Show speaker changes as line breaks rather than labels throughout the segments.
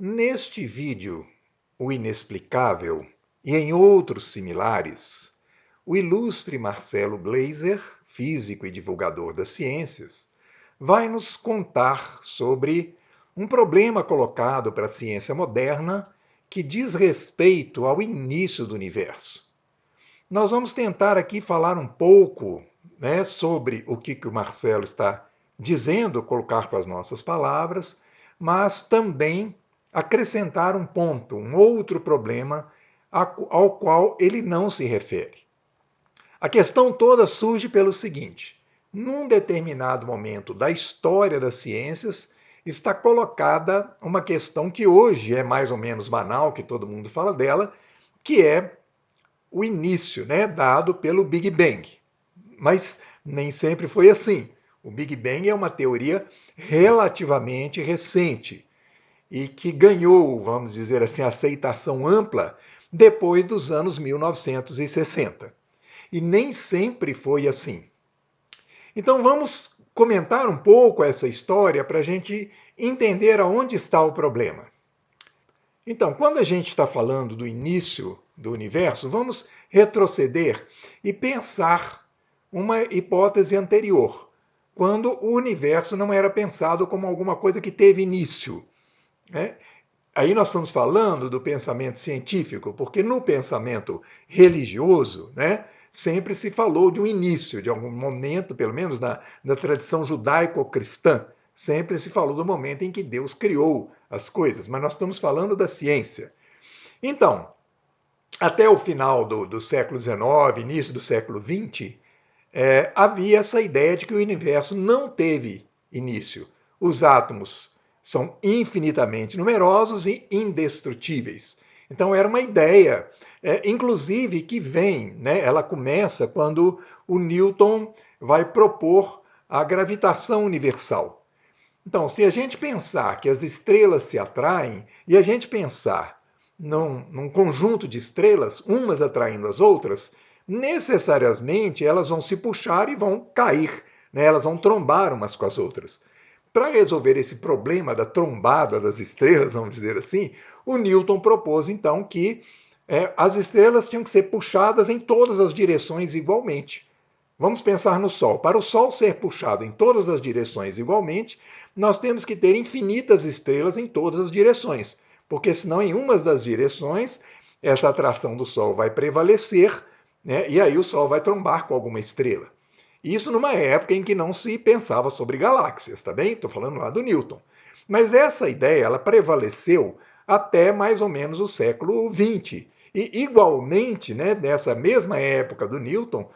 Neste vídeo, O Inexplicável, e em outros similares, o ilustre Marcelo Gleiser, físico e divulgador das ciências, vai nos contar sobre um problema colocado para a ciência moderna que diz respeito ao início do universo. Nós vamos tentar aqui falar um pouco, sobre o que o Marcelo está dizendo, colocar com as nossas palavras, mas também acrescentar um ponto, um outro problema ao qual ele não se refere. A questão toda surge pelo seguinte: num determinado momento da história das ciências, está colocada uma questão que hoje é mais ou menos banal, que todo mundo fala dela, que é o início, dado pelo Big Bang. Mas nem sempre foi assim. O Big Bang é uma teoria relativamente recente e que ganhou, vamos dizer assim, aceitação ampla depois dos anos 1960. E nem sempre foi assim. Então vamos comentar um pouco essa história para a gente entender aonde está o problema. Então, quando a gente está falando do início do universo, vamos retroceder e pensar uma hipótese anterior, quando o universo não era pensado como alguma coisa que teve início. Aí nós estamos falando do pensamento científico, porque no pensamento religioso, sempre se falou de um início, de algum momento, pelo menos na tradição judaico-cristã, sempre se falou do momento em que Deus criou as coisas, mas nós estamos falando da ciência. Então, até o final do século XIX, início do século XX, havia essa ideia de que o universo não teve início. Os átomos são infinitamente numerosos e indestrutíveis. Então era uma ideia, inclusive que vem, ela começa quando o Newton vai propor a gravitação universal. Então, se a gente pensar que as estrelas se atraem e a gente pensar num conjunto de estrelas, umas atraindo as outras, necessariamente elas vão se puxar e vão cair, elas vão trombar umas com as outras. Para resolver esse problema da trombada das estrelas, vamos dizer assim, o Newton propôs então que as estrelas tinham que ser puxadas em todas as direções igualmente. Vamos pensar no Sol. Para o Sol ser puxado em todas as direções igualmente, nós temos que ter infinitas estrelas em todas as direções, porque senão em umas das direções essa atração do Sol vai prevalecer, e aí o Sol vai trombar com alguma estrela. Isso numa época em que não se pensava sobre galáxias, tá bem? Estou falando lá do Newton. Mas essa ideia ela prevaleceu até mais ou menos o século XX. E igualmente, nessa mesma época do Newton,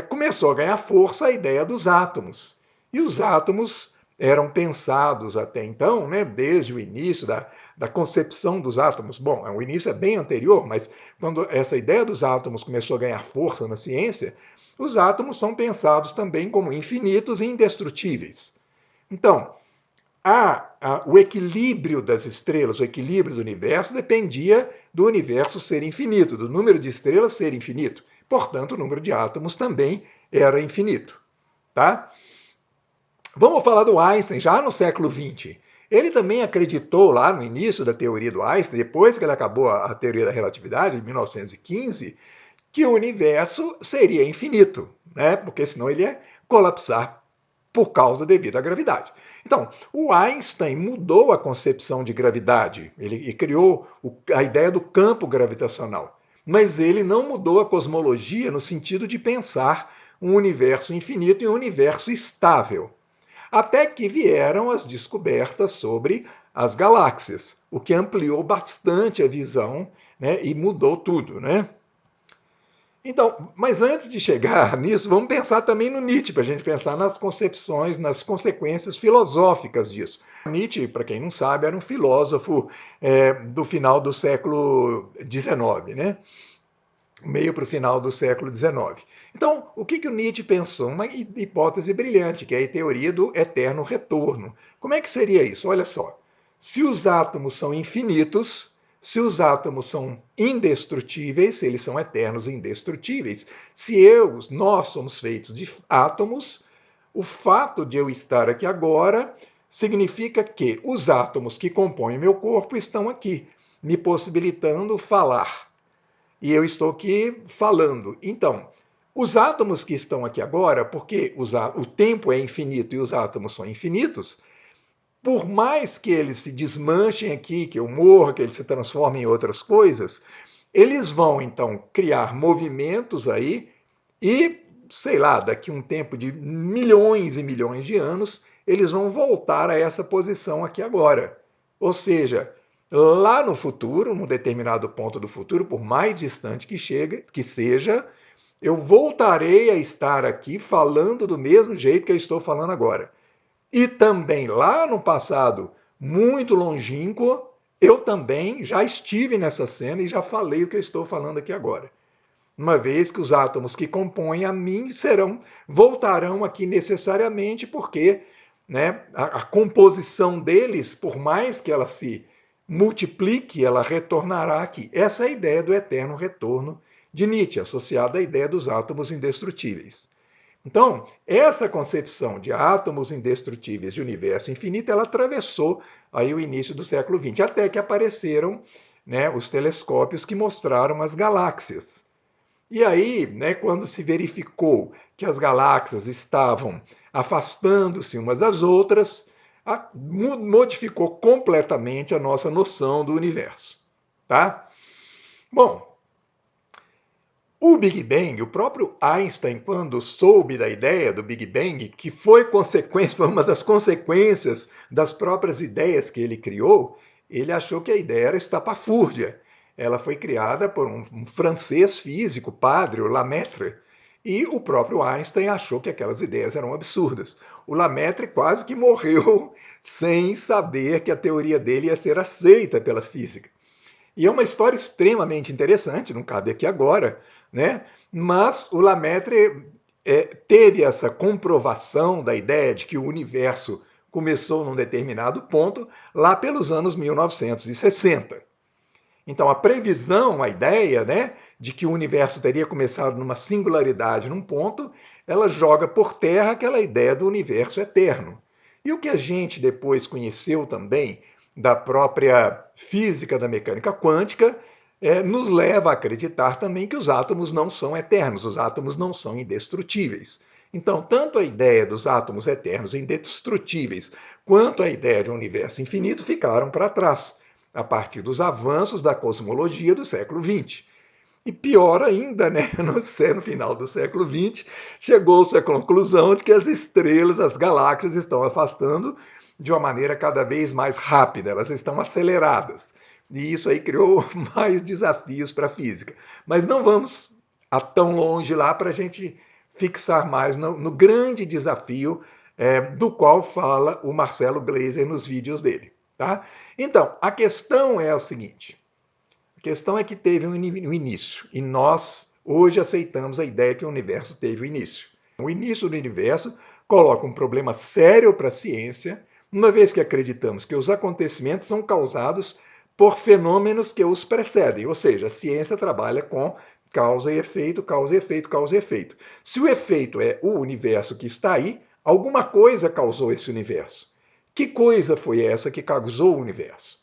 começou a ganhar força a ideia dos átomos. E os átomos eram pensados até então, desde o início da concepção dos átomos. Bom, o início é bem anterior, mas quando essa ideia dos átomos começou a ganhar força na ciência, os átomos são pensados também como infinitos e indestrutíveis. Então, o equilíbrio das estrelas, o equilíbrio do universo, dependia do universo ser infinito, do número de estrelas ser infinito. Portanto, o número de átomos também era infinito. Tá? Vamos falar do Einstein, já no século XX. Ele também acreditou lá no início da teoria do Einstein, depois que ele acabou a teoria da relatividade, em 1915, que o universo seria infinito, porque senão ele ia colapsar por causa devido à gravidade. Então, o Einstein mudou a concepção de gravidade, ele criou a ideia do campo gravitacional, mas ele não mudou a cosmologia no sentido de pensar um universo infinito e um universo estável. Até que vieram as descobertas sobre as galáxias, o que ampliou bastante a visão, e mudou tudo, Então, mas antes de chegar nisso, vamos pensar também no Nietzsche, para a gente pensar nas concepções, nas consequências filosóficas disso. Nietzsche, para quem não sabe, era um filósofo do final do século XIX, meio para o final do século XIX. Então, o que o Nietzsche pensou? Uma hipótese brilhante, que é a teoria do eterno retorno. Como é que seria isso? Olha só, se os átomos são infinitos, se os átomos são indestrutíveis, se eles são eternos e indestrutíveis, se nós somos feitos de átomos, o fato de eu estar aqui agora significa que os átomos que compõem meu corpo estão aqui, me possibilitando falar. E eu estou aqui falando. Então, os átomos que estão aqui agora, porque o tempo é infinito e os átomos são infinitos, por mais que eles se desmanchem aqui, que eu morra, que eles se transformem em outras coisas, eles vão então criar movimentos aí e, sei lá, daqui a um tempo de milhões e milhões de anos, eles vão voltar a essa posição aqui agora. Ou seja, lá no futuro, num determinado ponto do futuro, por mais distante que seja, eu voltarei a estar aqui falando do mesmo jeito que eu estou falando agora. E também lá no passado muito longínquo, eu também já estive nessa cena e já falei o que eu estou falando aqui agora. Uma vez que os átomos que compõem a mim voltarão aqui necessariamente porque, né, a composição deles, por mais que ela se multiplique, ela retornará aqui. Essa é a ideia do eterno retorno de Nietzsche, associada à ideia dos átomos indestrutíveis. Então, essa concepção de átomos indestrutíveis de universo infinito, ela atravessou aí o início do século XX, até que apareceram, né, os telescópios que mostraram as galáxias. E aí, né, quando se verificou que as galáxias estavam afastando-se umas das outras, modificou completamente a nossa noção do universo. Tá? Bom, o Big Bang, o próprio Einstein, quando soube da ideia do Big Bang, que foi uma das consequências das próprias ideias que ele criou, ele achou que a ideia era estapafúrdia. Ela foi criada por um francês físico, padre, o Lemaitre, e o próprio Einstein achou que aquelas ideias eram absurdas. O Lemaitre quase que morreu sem saber que a teoria dele ia ser aceita pela física. E é uma história extremamente interessante, não cabe aqui agora, né? Mas o Lemaitre teve essa comprovação da ideia de que o universo começou num determinado ponto lá pelos anos 1960. Então, a previsão, a ideia, né, de que o universo teria começado numa singularidade, num ponto, ela joga por terra aquela ideia do universo eterno. E o que a gente depois conheceu também da própria física da mecânica quântica nos leva a acreditar também que os átomos não são eternos, os átomos não são indestrutíveis. Então, tanto a ideia dos átomos eternos e indestrutíveis quanto a ideia de um universo infinito ficaram para trás a partir dos avanços da cosmologia do século XX. E pior ainda, né, no final do século XX, chegou-se à conclusão de que as estrelas, as galáxias estão afastando de uma maneira cada vez mais rápida, elas estão aceleradas. E isso aí criou mais desafios para a física. Mas não vamos tão longe lá para a gente fixar mais no grande desafio do qual fala o Marcelo Gleiser nos vídeos dele. Tá? Então, a questão é a seguinte. A questão é que teve um início, e nós hoje aceitamos a ideia que o universo teve um início. O início do universo coloca um problema sério para a ciência, uma vez que acreditamos que os acontecimentos são causados por fenômenos que os precedem, ou seja, a ciência trabalha com causa e efeito, causa e efeito, causa e efeito. Se o efeito é o universo que está aí, alguma coisa causou esse universo. Que coisa foi essa que causou o universo?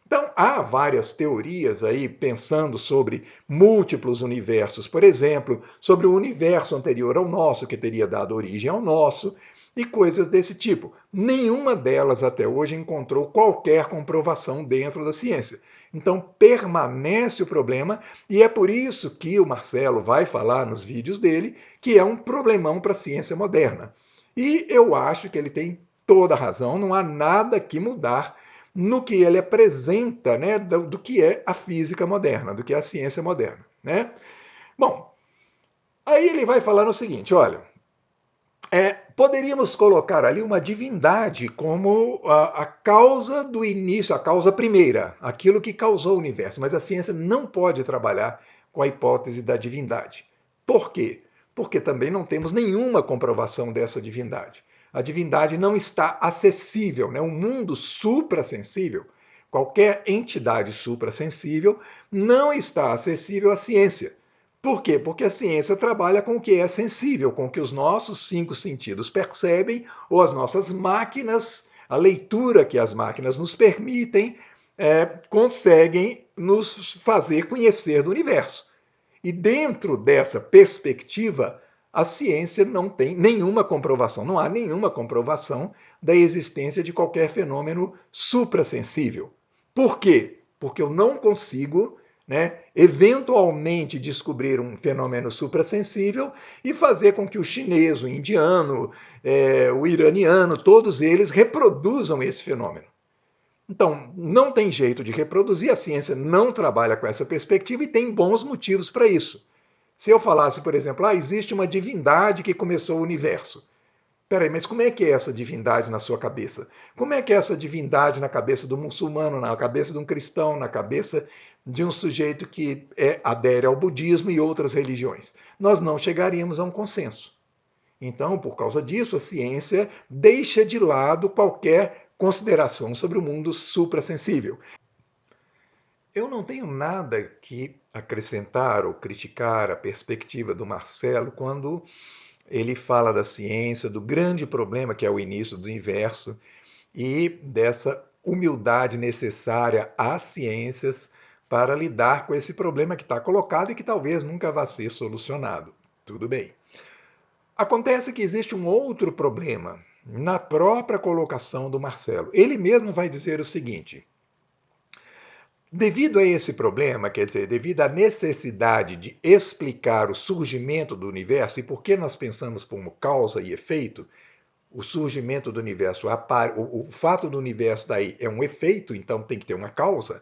Então, há várias teorias aí pensando sobre múltiplos universos, por exemplo, sobre o universo anterior ao nosso, que teria dado origem ao nosso, e coisas desse tipo. Nenhuma delas até hoje encontrou qualquer comprovação dentro da ciência. Então, permanece o problema, e é por isso que o Marcelo vai falar nos vídeos dele que é um problemão para a ciência moderna. E eu acho que ele tem toda a razão, não há nada que mudar no que ele apresenta, né, do que é a física moderna, do que é a ciência moderna. Né? Bom, aí ele vai falar o seguinte, olha, poderíamos colocar ali uma divindade como a causa do início, a causa primeira, aquilo que causou o universo, mas a ciência não pode trabalhar com a hipótese da divindade. Por quê? Porque também não temos nenhuma comprovação dessa divindade. A divindade não está acessível, né? Um mundo suprassensível, qualquer entidade suprassensível, não está acessível à ciência. Por quê? Porque a ciência trabalha com o que é sensível, com o que os nossos 5 sentidos percebem ou as nossas máquinas a leitura que as máquinas nos permitem, conseguem nos fazer conhecer do universo. E dentro dessa perspectiva, a ciência não tem nenhuma comprovação, não há nenhuma comprovação da existência de qualquer fenômeno suprassensível. Por quê? Porque eu não consigo, eventualmente descobrir um fenômeno suprassensível e fazer com que o chinês, o indiano, o iraniano, todos eles reproduzam esse fenômeno. Então, não tem jeito de reproduzir, a ciência não trabalha com essa perspectiva e tem bons motivos para isso. Se eu falasse, por exemplo, existe uma divindade que começou o universo. Peraí, mas como é que é essa divindade na sua cabeça? Como é que é essa divindade na cabeça do muçulmano, na cabeça de um cristão, na cabeça de um sujeito que adere ao budismo e outras religiões? Nós não chegaríamos a um consenso. Então, por causa disso, a ciência deixa de lado qualquer consideração sobre o mundo suprassensível. Eu não tenho nada que acrescentar ou criticar a perspectiva do Marcelo quando ele fala da ciência, do grande problema que é o início do universo e dessa humildade necessária às ciências para lidar com esse problema que está colocado e que talvez nunca vá ser solucionado. Tudo bem. Acontece que existe um outro problema na própria colocação do Marcelo. Ele mesmo vai dizer o seguinte: devido a esse problema, quer dizer, devido à necessidade de explicar o surgimento do universo e por que nós pensamos como causa e efeito, o surgimento do universo, o fato do universo daí é um efeito, então tem que ter uma causa,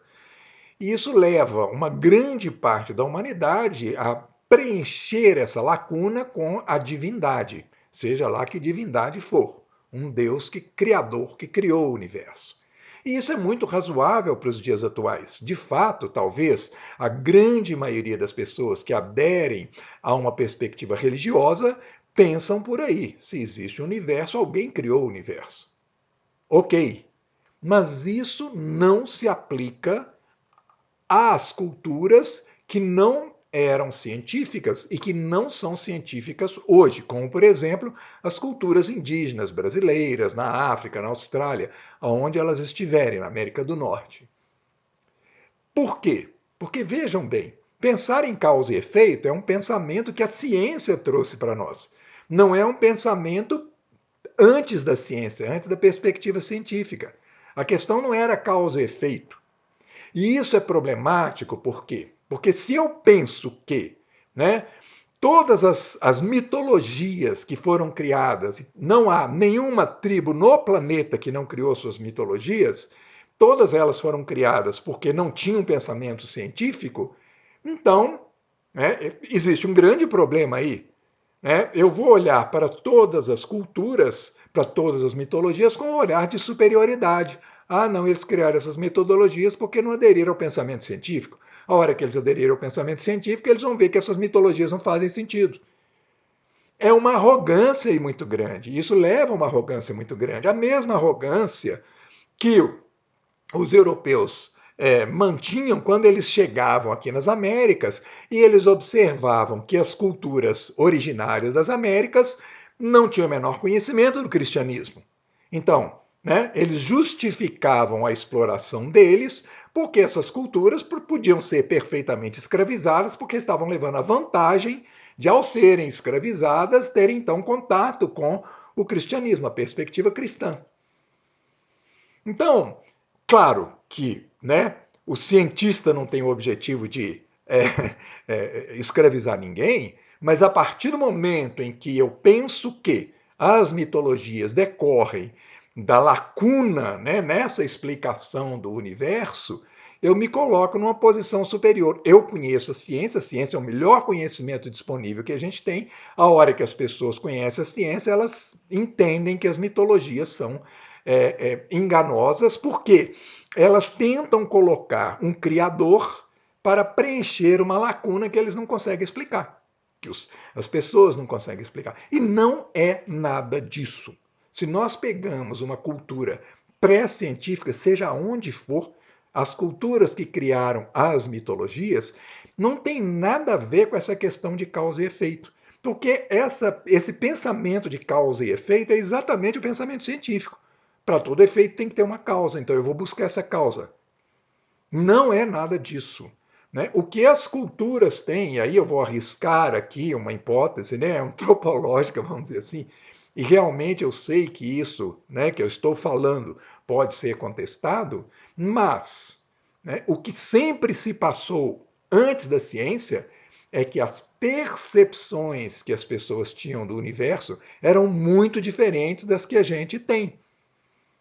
e isso leva uma grande parte da humanidade a preencher essa lacuna com a divindade, seja lá que divindade for, um Deus criador que criou o universo. E isso é muito razoável para os dias atuais. De fato, talvez a grande maioria das pessoas que aderem a uma perspectiva religiosa pensam por aí. Se existe um universo, alguém criou o universo. Ok, mas isso não se aplica às culturas que não eram científicas e que não são científicas hoje, como, por exemplo, as culturas indígenas brasileiras, na África, na Austrália, onde elas estiverem, na América do Norte. Por quê? Porque, vejam bem, pensar em causa e efeito é um pensamento que a ciência trouxe para nós. Não é um pensamento antes da ciência, antes da perspectiva científica. A questão não era causa e efeito. E isso é problemático por quê? Porque se eu penso que todas as mitologias que foram criadas, não há nenhuma tribo no planeta que não criou suas mitologias, todas elas foram criadas porque não tinham pensamento científico, então existe um grande problema aí. Eu vou olhar para todas as culturas, para todas as mitologias, com um olhar de superioridade. Ah, não, eles criaram essas metodologias porque não aderiram ao pensamento científico. A hora que eles aderiram ao pensamento científico, eles vão ver que essas mitologias não fazem sentido. É uma arrogância muito grande. Isso leva a uma arrogância muito grande. A mesma arrogância que os europeus mantinham quando eles chegavam aqui nas Américas e eles observavam que as culturas originárias das Américas não tinham o menor conhecimento do cristianismo. Então, eles justificavam a exploração deles porque essas culturas podiam ser perfeitamente escravizadas porque estavam levando a vantagem de, ao serem escravizadas, terem então contato com o cristianismo, a perspectiva cristã. Então, claro que o cientista não tem o objetivo de escravizar ninguém, mas a partir do momento em que eu penso que as mitologias decorrem da lacuna nessa explicação do universo, eu me coloco numa posição superior. Eu conheço a ciência é o melhor conhecimento disponível que a gente tem. A hora que as pessoas conhecem a ciência, elas entendem que as mitologias são enganosas, porque elas tentam colocar um criador para preencher uma lacuna que eles não conseguem explicar, que as pessoas não conseguem explicar. E não é nada disso. Se nós pegamos uma cultura pré-científica, seja onde for, as culturas que criaram as mitologias, não tem nada a ver com essa questão de causa e efeito. Porque esse pensamento de causa e efeito é exatamente o pensamento científico. Para todo efeito tem que ter uma causa, então eu vou buscar essa causa. Não é nada disso. Né? O que as culturas têm, e aí eu vou arriscar aqui uma hipótese, né, antropológica, vamos dizer assim, e realmente eu sei que isso, né, que eu estou falando pode ser contestado, mas, né, o que sempre se passou antes da ciência é que as percepções que as pessoas tinham do universo eram muito diferentes das que a gente tem.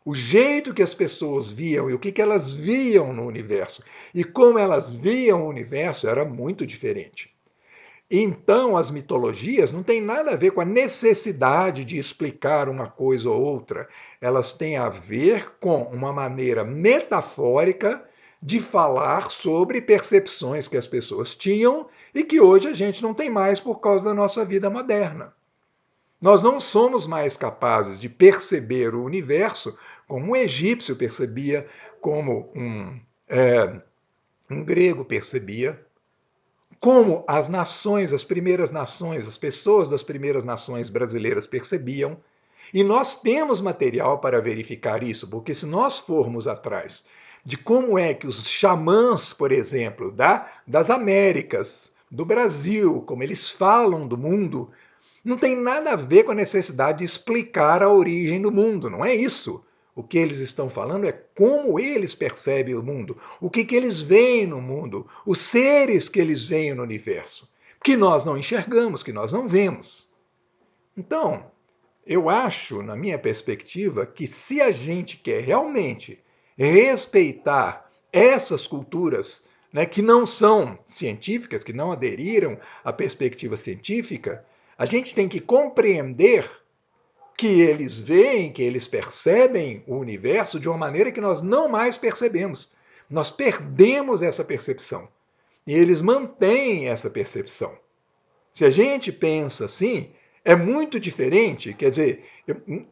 O jeito que as pessoas viam e o que elas viam no universo e como elas viam o universo era muito diferente. Então, as mitologias não têm nada a ver com a necessidade de explicar uma coisa ou outra. Elas têm a ver com uma maneira metafórica de falar sobre percepções que as pessoas tinham e que hoje a gente não tem mais por causa da nossa vida moderna. Nós não somos mais capazes de perceber o universo como um egípcio percebia, como um grego percebia, como as nações, as primeiras nações, as pessoas das primeiras nações brasileiras percebiam. E nós temos material para verificar isso, porque se nós formos atrás de como é que os xamãs, por exemplo, das Américas, do Brasil, como eles falam do mundo, não tem nada a ver com a necessidade de explicar a origem do mundo, não é isso. O que eles estão falando é como eles percebem o mundo, o que eles veem no mundo, os seres que eles veem no universo, que nós não enxergamos, que nós não vemos. Então, eu acho, na minha perspectiva, que se a gente quer realmente respeitar essas culturas, né, que não são científicas, que não aderiram à perspectiva científica, a gente tem que compreender que eles veem, que eles percebem o universo de uma maneira que nós não mais percebemos. Nós perdemos essa percepção. E eles mantêm essa percepção. Se a gente pensa assim, é muito diferente, quer dizer,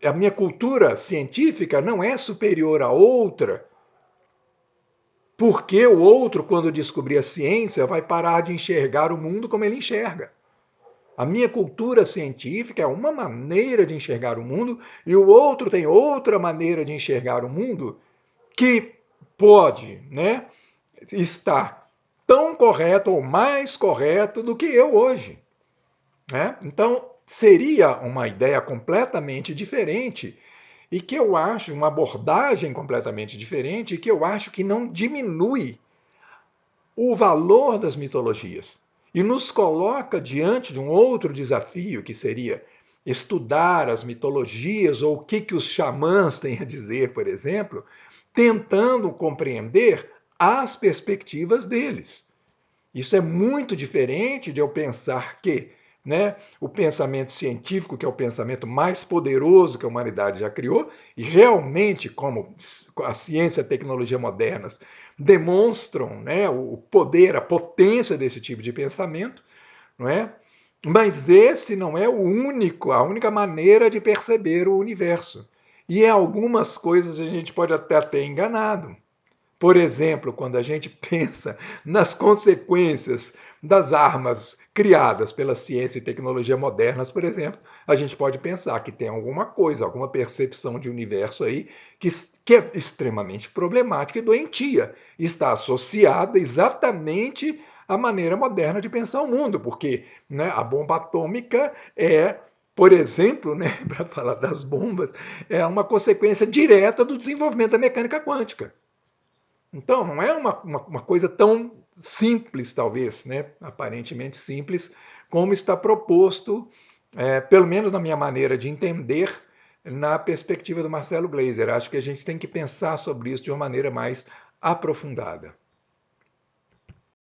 a minha cultura científica não é superior à outra, porque o outro, quando descobrir a ciência, vai parar de enxergar o mundo como ele enxerga. A minha cultura científica é uma maneira de enxergar o mundo e o outro tem outra maneira de enxergar o mundo que pode, né, estar tão correto ou mais correto do que eu hoje. Né? Então, seria uma ideia completamente diferente e que eu acho uma abordagem completamente diferente e que eu acho que não diminui o valor das mitologias e nos coloca diante de um outro desafio que seria estudar as mitologias ou o que os xamãs têm a dizer, por exemplo, tentando compreender as perspectivas deles. Isso é muito diferente de eu pensar que, né, o pensamento científico, que é o pensamento mais poderoso que a humanidade já criou, e realmente, como a ciência e a tecnologia modernas demonstram, né, o poder, a potência desse tipo de pensamento, não é? Mas esse não é a única maneira de perceber o universo. E em algumas coisas a gente pode até ter enganado. Por exemplo, quando a gente pensa nas consequências das armas criadas pela ciência e tecnologia modernas, por exemplo, a gente pode pensar que tem alguma coisa, alguma percepção de universo aí que é extremamente problemática e doentia. Está associada exatamente à maneira moderna de pensar o mundo, porque, né, a bomba atômica é, por exemplo, né, para falar das bombas, é uma consequência direta do desenvolvimento da mecânica quântica. Então, não é uma coisa tão simples, talvez, né? Aparentemente simples, como está proposto, pelo menos na minha maneira de entender, na perspectiva do Marcelo Gleiser. Acho que a gente tem que pensar sobre isso de uma maneira mais aprofundada.